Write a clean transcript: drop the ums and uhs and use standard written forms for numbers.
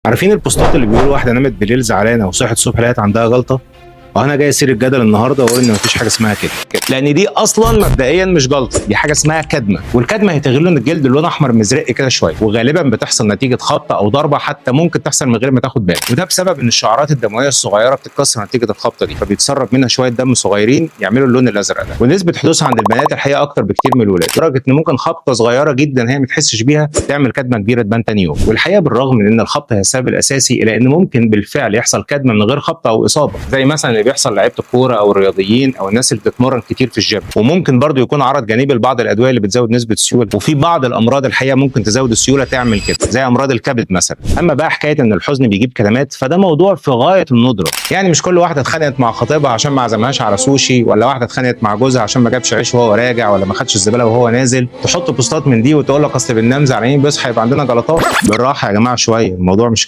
عارفين البوستات اللي بيقولوا واحده نامت بالليل زعلانه وصحت الصبح لقيت عندها جلطه؟ وانا جاي اسير الجدل النهارده واقول ان مفيش حاجه اسمها كده، لان دي اصلا مبدئيا مش جلطه، دي حاجه اسمها كدمه، والكدمه هي تغيير لون الجلد لون احمر مزرق كده شويه، وغالبا بتحصل نتيجه خبطه او ضربه، حتى ممكن تحصل من غير ما تاخد بالك، وده بسبب ان الشعرات الدمويه الصغيره بتتكسر نتيجه الخبطه دي، فبيتسرب منها شويه دم صغيرين يعملوا اللون الازرق ده، ونسبه حدوثها عند البنات الحقيقه اكتر بكتير من الولاد، لدرجه ان ممكن خبطه صغيره جدا هي ما تحسش بيها تعمل كدمه كبيره تبان تاني يوم، والحقيقه بالرغم من ان الخبطه هي السبب الاساسي الا ان ممكن بالفعل يحصل كدمه من غير خبطه او اصابه، زي مثلا اللي بيحصل لعيبه الكوره او الرياضيين او الناس اللي بتتمرن كتير في الجيم، وممكن برضو يكون عرض جانبي لبعض الادويه اللي بتزود نسبه السيوله، وفي بعض الامراض الحقيقه ممكن تزود السيوله تعمل كده، زي امراض الكبد مثلا. اما بقى حكايه ان الحزن بيجيب كدمات فده موضوع في غايه الندره، يعني مش كل واحده اتخانقت مع خطيبها عشان ما عزمهاش على سوشي، ولا واحده اتخانقت مع جوزها عشان ما جابش عيش وهو راجع، ولا ما خدش الزباله وهو نازل تحط بوستات من دي وتقول لك اصل بننام زعلانين بيصحى يبقى عندنا جلطات. بالراحه يا جماعه شويه، الموضوع مش كده.